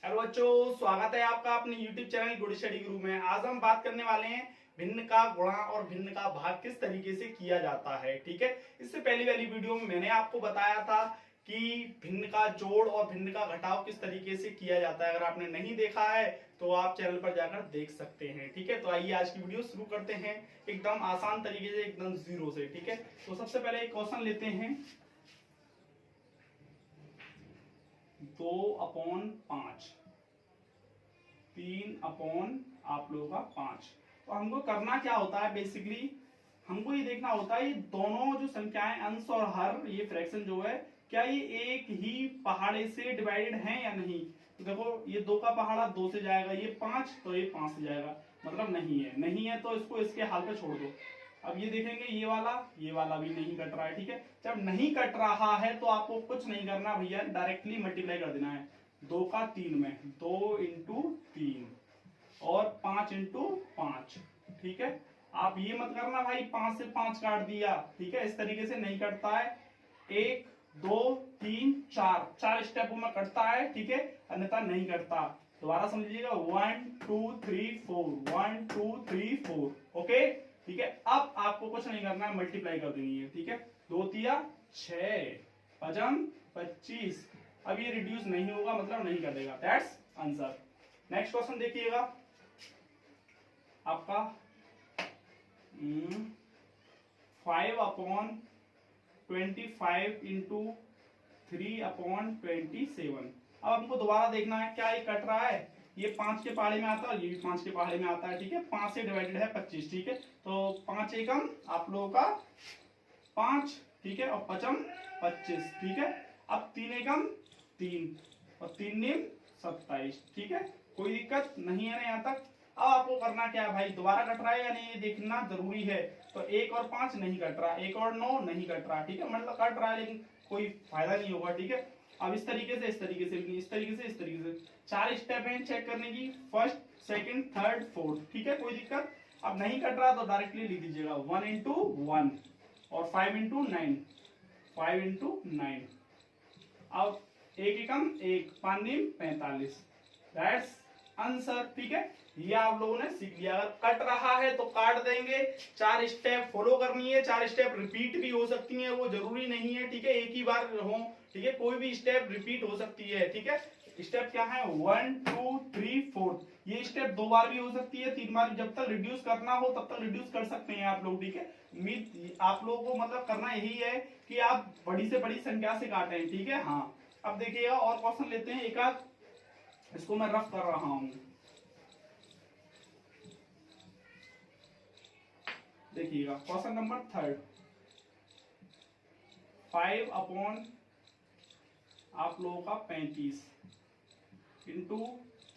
Hello बच्चों, स्वागत है आपका अपने YouTube चैनल गुड स्टडी गुरु में। आज हम बात करने वाले हैं भिन्न का गुणा और भिन्न का भाग किस तरीके से किया जाता है। ठीक है, इससे पहली वाली वीडियो में मैंने आपको बताया था कि भिन्न का जोड़ और भिन्न का घटाव किस तरीके से किया जाता है। अगर आपने नहीं देखा है तो आप चैनल पर जाकर देख सकते हैं। ठीक है, तो आइए आज की वीडियो शुरू करते हैं एकदम आसान तरीके से, एकदम जीरो से। ठीक है, तो सबसे पहले एक क्वेश्चन लेते हैं। 2/5, 3/, आप लोगों का 5। तो हमको करना क्या होता है, बेसिकली हमको ये देखना होता है ये दोनों जो संख्याएं अंश और हर, ये फ्रैक्शन जो है, क्या ये एक ही पहाड़े से डिवाइडेड है या नहीं। तो देखो, ये 2 का पहाड़ा 2 से जाएगा, ये 5 तो ये 5 से जाएगा, मतलब नहीं है तो इसको इसके हाल पे छोड़ दो। अब ये देखेंगे ये वाला भी नहीं कट रहा है। ठीक है, जब नहीं कट रहा है तो आपको कुछ नहीं करना भैया, डायरेक्टली मल्टीप्लाई कर देना है। 2 का 3 में 2 इंटू 3 और 5 इंटू 5। ठीक है, आप ये मत करना भाई 5 से 5 काट दिया। ठीक है, इस तरीके से नहीं कटता है। 1 2 3 4 4 स्टेपों में कटता है। ठीक है, अन्यथा नहीं कटता। दोबारा समझिएगा, 1 2 3 4, 1 2 3 4। ओके, ठीक है, अब आपको कुछ नहीं करना है, मल्टीप्लाई कर देनी है। ठीक है, 2 तिया 6, 5 25। अब ये रिड्यूस नहीं होगा, मतलब नहीं कटेगा। That's answer. नेक्स्ट क्वेश्चन देखिएगा आपका 5/25 इंटू 3/27। अब हमको दोबारा देखना है क्या ये कट रहा है। ये 5 के पहाड़े में आता है, ये भी 5 के पहाड़े में आता है। ठीक है, 5 से डिवाइडेड है 25। ठीक है, तो 5 एकम आप लोगों का 5। ठीक है, और 5 25। ठीक है, अब 3 एकम 3 और 3 निम 27। ठीक है, कोई दिक्कत नहीं है ना यहाँ तक। अब आपको करना क्या है भाई, दोबारा कट रहा है या नहीं ये देखना जरूरी है। तो 1 और 5 नहीं कट रहा, 1 और 9 नहीं कट रहा। ठीक है, मतलब कट रहा है लेकिन कोई फायदा नहीं होगा। ठीक है, अब इस तरीके से, इस तरीके से, इस तरीके से, इस तरीके से 4 स्टेप हैं चेक करने की, फर्स्ट सेकंड थर्ड फोर्थ। ठीक है, कोई दिक्कत। अब नहीं कट रहा तो डायरेक्टली लिख दीजिएगा 1 इंटू 1 और 5 इंटू 9, 5 इंटू 9। अब 1 एकम 1, 5 निम 45। That's answer. ठीक है, ये आप लोगों ने सीख लिया। अगर कट रहा है तो काट देंगे, 4 स्टेप फॉलो करनी है। 4 स्टेप रिपीट भी हो सकती हैं, वो जरूरी नहीं है। ठीक है, एक ही बार हो। ठीक है, कोई भी स्टेप रिपीट हो सकती है। ठीक है, स्टेप क्या है, 1 2 3 4। ये स्टेप 2 बार भी हो सकती है, 3 बार। जब तक रिड्यूस करना हो तब तक रिड्यूस कर सकते हैं आप लोग। ठीक है, उम्मीद आप लोगों को मतलब करना यही है कि आप बड़ी से बड़ी संख्या से काटें। ठीक है, हाँ। अब देखिएगा और क्वेश्चन लेते हैं एक आध, इसको मैं रफ कर रहा हूं। देखिएगा क्वेश्चन नंबर 3, 5/, आप लोगों का 35 इंटू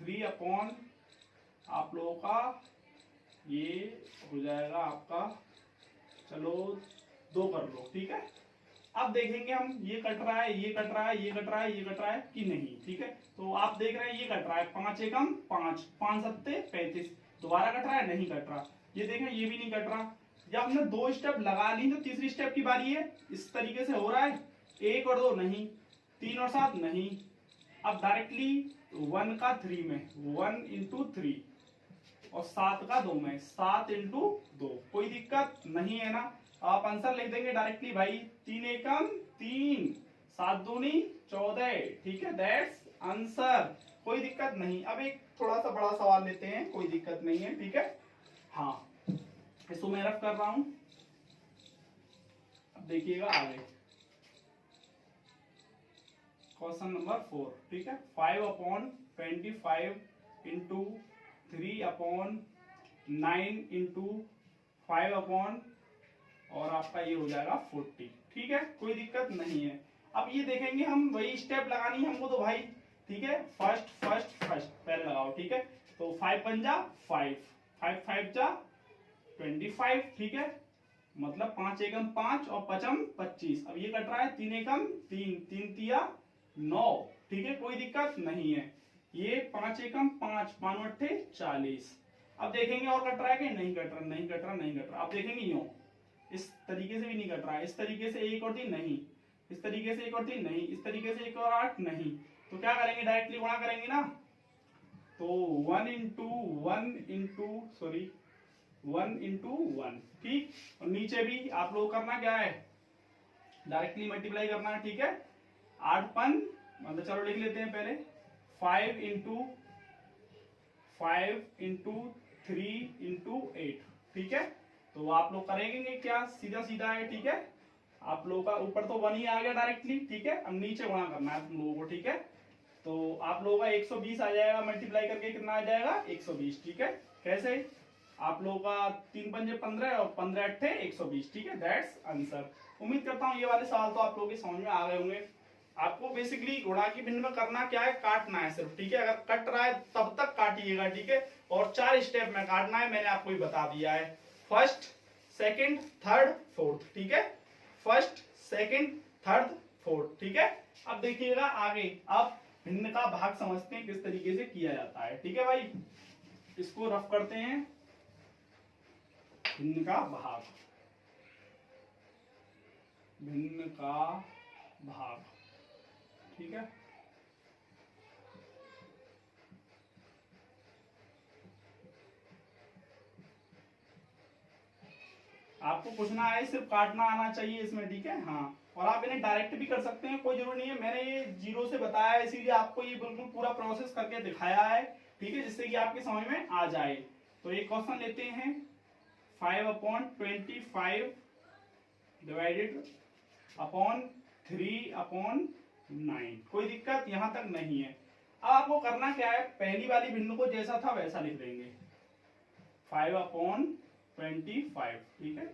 3/, आप लोगों का ये हो जाएगा आपका, चलो 2 कर लो। ठीक है, अब देखेंगे हम ये कट रहा है, ये कट रहा है, ये कट रहा है, ये कट रहा है कि नहीं। ठीक है, तो आप देख रहे हैं ये कट रहा है, 5 एकम 5, 5 सत्ते 35। दोबारा कट रहा है, नहीं कट रहा। ये देखें, ये भी नहीं कट रहा। जब हमने 2 स्टेप लगा ली तो तीसरी स्टेप की बारी है। इस तरीके से हो रहा है, 1 और 2 नहीं, 3 और 7 नहीं। अब डायरेक्टली 1 का 3 में 1 इंटू 3 और 7 का 2 में 7 इंटू 2। कोई दिक्कत नहीं है ना। आप आंसर लिख देंगे डायरेक्टली भाई, 3 एकम 3, 7 दूनी 14। ठीक है, दैट्स आंसर। कोई दिक्कत नहीं। अब एक थोड़ा सा बड़ा सवाल लेते हैं, कोई दिक्कत नहीं है। ठीक है, हाँ, इसको मैं रफ कर रहा हूं। अब देखिएगा आगे क्वेश्चन नंबर 4। ठीक है, 5/25 इंटू 3/9 इंटू 5/, और आपका ये हो जाएगा 40। ठीक है, कोई दिक्कत नहीं है। अब ये देखेंगे हम, वही स्टेप लगानी है हमको तो भाई। ठीक है, फर्स्ट फर्स्ट फर्स्ट पहले लगाओ। ठीक है, तो 5 बन जा 5, 5 5 जा 25। ठीक है, मतलब 5 एकम 5 और 5 25। अब ये कट रहा है, 3 एकम 3, 3 तिया 9। ठीक है, कोई दिक्कत नहीं है। ये 5 एकम 5, 5 अट्ठे 40। अब देखेंगे और कट रहा है कि नहीं कट रहा, नहीं कट रहा, नहीं कट रहा। अब देखेंगे यूं, इस तरीके से भी नहीं कट रहा है, इस तरीके से 1 और 3 नहीं, इस तरीके से 1 और 3 नहीं, इस तरीके से 1 और 8 नहीं। तो क्या करेंगे, डायरेक्टली गुणा करेंगे ना। तो 1 ठीक। और नीचे भी आप लोग करना क्या है, डायरेक्टली मल्टीप्लाई करना है, ठीक है। 8 मतलब चलो लिख लेते हैं पहले, 5 × 3 × 8, ठीक है। तो आप लोग करेंगे क्या, सीधा सीधा है, ठीक है। आप लोगों का ऊपर तो 1 ही आ गया डायरेक्टली, ठीक है। अब नीचे गुणा करना है तुम लोगों को, ठीक है। तो आप लोगों का 120 आ जाएगा, मल्टीप्लाई करके कितना आ जाएगा 120, ठीक है। कैसे, आप लोगों का 3×5 = 15 और 15×8 = 120, ठीक है। That's answer. उम्मीद करता हूँ ये वाले सवाल तो आप लोगों के समझ में आ गए होंगे। आपको बेसिकली गुणा की भिन्न में करना क्या है, काटना है सिर्फ, ठीक है। अगर कट रहा है तब तक काटिएगा, ठीक है। और 4 स्टेप में काटना है, मैंने आपको ही बता दिया है। फर्स्ट, सेकंड, थर्ड, फोर्थ, ठीक है। फर्स्ट, सेकंड, थर्ड, फोर्थ, ठीक है। अब देखिएगा आगे, अब भिन्न का भाग समझते हैं किस तरीके से किया जाता है, ठीक है भाई। इसको रफ करते हैं, भिन्न का भाग, भिन्न का भाग, ठीक है। आपको कुछ ना आए, सिर्फ काटना आना चाहिए इसमें, ठीक है। हाँ, और आप इन्हें डायरेक्ट भी कर सकते हैं, कोई जरूरी नहीं है। मैंने ये 0 से बताया है, इसीलिए आपको ये बिल्कुल पूरा प्रोसेस करके दिखाया है, ठीक है, जिससे कि आपके समझ में आ जाए। तो एक क्वेश्चन लेते हैं, 5/25 डिवाइडेड अपॉन 3/9। कोई दिक्कत यहां तक नहीं है। अब आपको करना क्या है, पहली वाली भिन्न को जैसा था वैसा लिख देंगे, 5/25, ठीक है।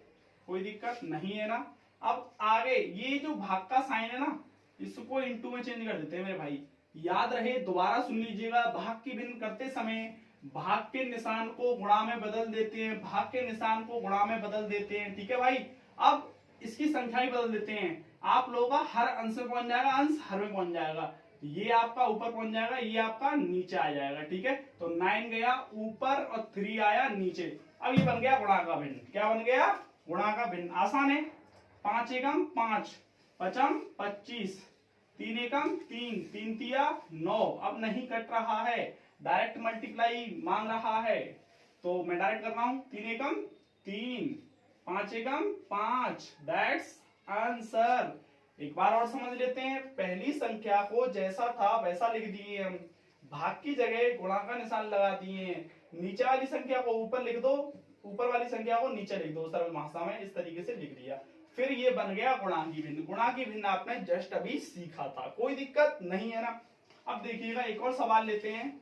कोई दिक्कत नहीं है ना। अब आगे ये जो भाग का साइन है ना, इसको इनटू में चेंज कर देते हैं मेरे भाई। याद रहे, दोबारा सुन लीजिएगा, भाग की भिन्न करते समय भाग के निशान को गुणा में बदल देते हैं, भाग के निशान को गुणा में बदल देते हैं, ठीक है भाई। अब इसकी संख्या ही बदल देते हैं। आप लोगों का हर अंश में पहुंच जाएगा, अंश हर में पहुंच जाएगा। ये आपका ऊपर पहुंच जाएगा, ये आपका नीचे आ जाएगा, ठीक है। तो 9 गया ऊपर और 3 आया नीचे। अब ये बन गया गुणा का भिन्न। क्या बन गया, गुणा का भिन्न। आसान है, 5 एकम 5, 5 25, 3 एकम 3, 3 तिया 9। अब नहीं कट रहा है, डायरेक्ट मल्टीप्लाई मांग रहा है, तो मैं डायरेक्ट कर रहा हूं, 3 एकम 3, 5 एकम 5, दैट्स आंसर। एक बार और समझ लेते हैं, पहली संख्या को जैसा था वैसा लिख दिए हम, भाग की जगह गुणा का निशान लगा दिए हैं, नीचे वाली संख्या को ऊपर लिख दो, ऊपर वाली संख्या को नीचे लिख दो, सरल भाषा में इस तरीके से लिख दिया। फिर ये बन गया गुणा की भिन्न। गुणा की भिन्न आपने जस्ट अभी सीखा था, कोई दिक्कत नहीं है ना। अब देखिएगा एक और सवाल लेते हैं,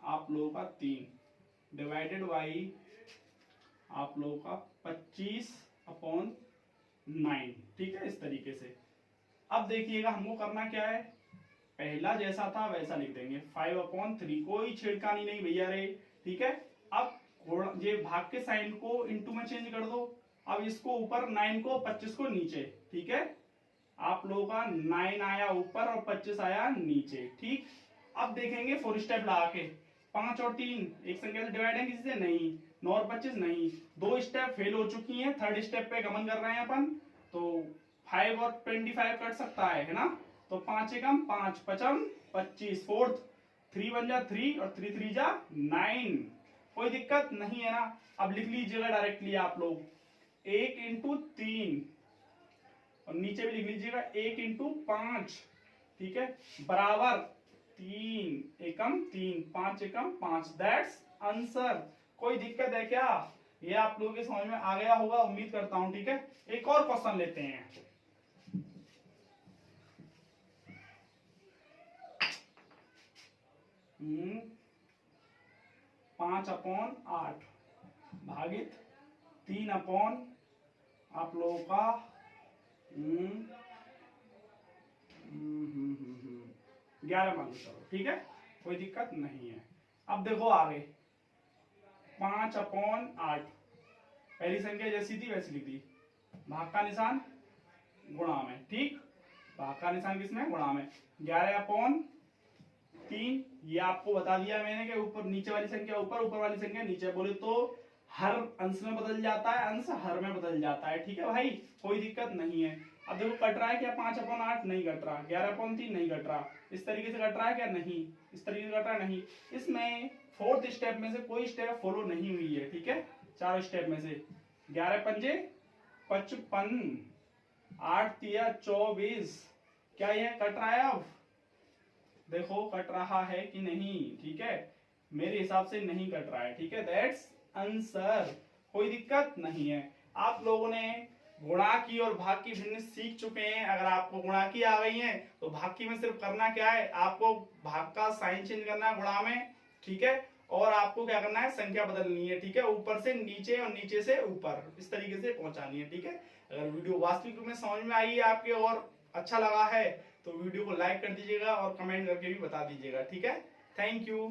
आप लोगों का 3 डिवाइडेड बाई आप लोगों का 25/9, ठीक है, इस तरीके से। अब देखिएगा हमको करना क्या है, पहला जैसा था वैसा लिख देंगे, 5/3, कोई छेड़खानी नहीं भैया रे, ठीक है। अब ये भाग के साइन को इनटू में चेंज कर दो। अब इसको ऊपर 9 को 25 को नीचे, ठीक है। आप लोगों का 9 आया ऊपर और 25 आया नीचे, ठीक। अब देखेंगे 4 स्टेप लगा के, 5 और 3 एक संख्या से डिवाइड है किसी से, नहीं। 9 और 25 नहीं, 2 स्टेप फेल हो चुकी हैं, थर्ड स्टेप पे गमन कर रहे हैं अपन। तो 5 और 25 कट सकता है ना। तो 5 एकम 5, 5 25, फोर्थ 3 बन जा 3 और 3 3 जा 9, कोई दिक्कत नहीं है ना। अब लिख लीजिएगा डायरेक्टली आप लोग, 1 × 3 और नीचे भी लिख लीजिएगा 1 × 5, ठीक है, बराबर 3 एकम 3, 5 एकम 5, दैट्स आंसर। कोई दिक्कत है क्या, ये आप लोगों के समझ में आ गया होगा, उम्मीद करता हूं, ठीक है। एक और क्वेश्चन लेते हैं, 5/8 भागित 3/ आप लोगों का 11 मान लो, चलो ठीक है, कोई दिक्कत नहीं है। अब देखो आगे, 5/8, पहली संख्या जैसी थी वैसी लिख दी, भाग का निशान गुणा में, ठीक। भाग का निशान किसमें, गुणा में। 11/3, ये आपको बता दिया मैंने कि ऊपर नीचे वाली संख्या ऊपर, ऊपर वाली संख्या नीचे। बोले तो हर अंश में बदल जाता है, अंश हर में बदल जाता है, ठीक है भाई, कोई दिक्कत नहीं है। अब देखो कट रहा है क्या 5/8? नहीं कट रहा। 11/3 नहीं कट रहा। इस तरीके से कट रहा है क्या? नहीं। इस तरीके से कट रहा है? नहीं। इसमें फोर्थ स्टेप में से कोई स्टेप फॉलो नहीं हुई है, ठीक है, चार स्टेप में से। 11×5 = 55, 8×3 = 24। क्या यह कट रहा है? अब देखो कट रहा है कि नहीं, ठीक है, मेरे हिसाब से नहीं कट रहा है, ठीक है, दैट्स आंसर, कोई दिक्कत नहीं है। आप लोगों ने गुणाकी और भाग की भिन्न सीख चुके हैं। अगर आपको गुणाकी आ गई है तो भाग की में सिर्फ करना क्या है, आपको भाग का साइन चेंज करना है गुणा में, ठीक है, और आपको क्या करना है, संख्या बदलनी है, ठीक है, ऊपर से नीचे और नीचे से ऊपर, इस तरीके से पहुंचानी है, ठीक है। अगर वीडियो वास्तविक रूप में समझ में आई है आपके और अच्छा लगा है तो वीडियो को लाइक कर दीजिएगा और कमेंट करके भी बता दीजिएगा, ठीक है। Thank you.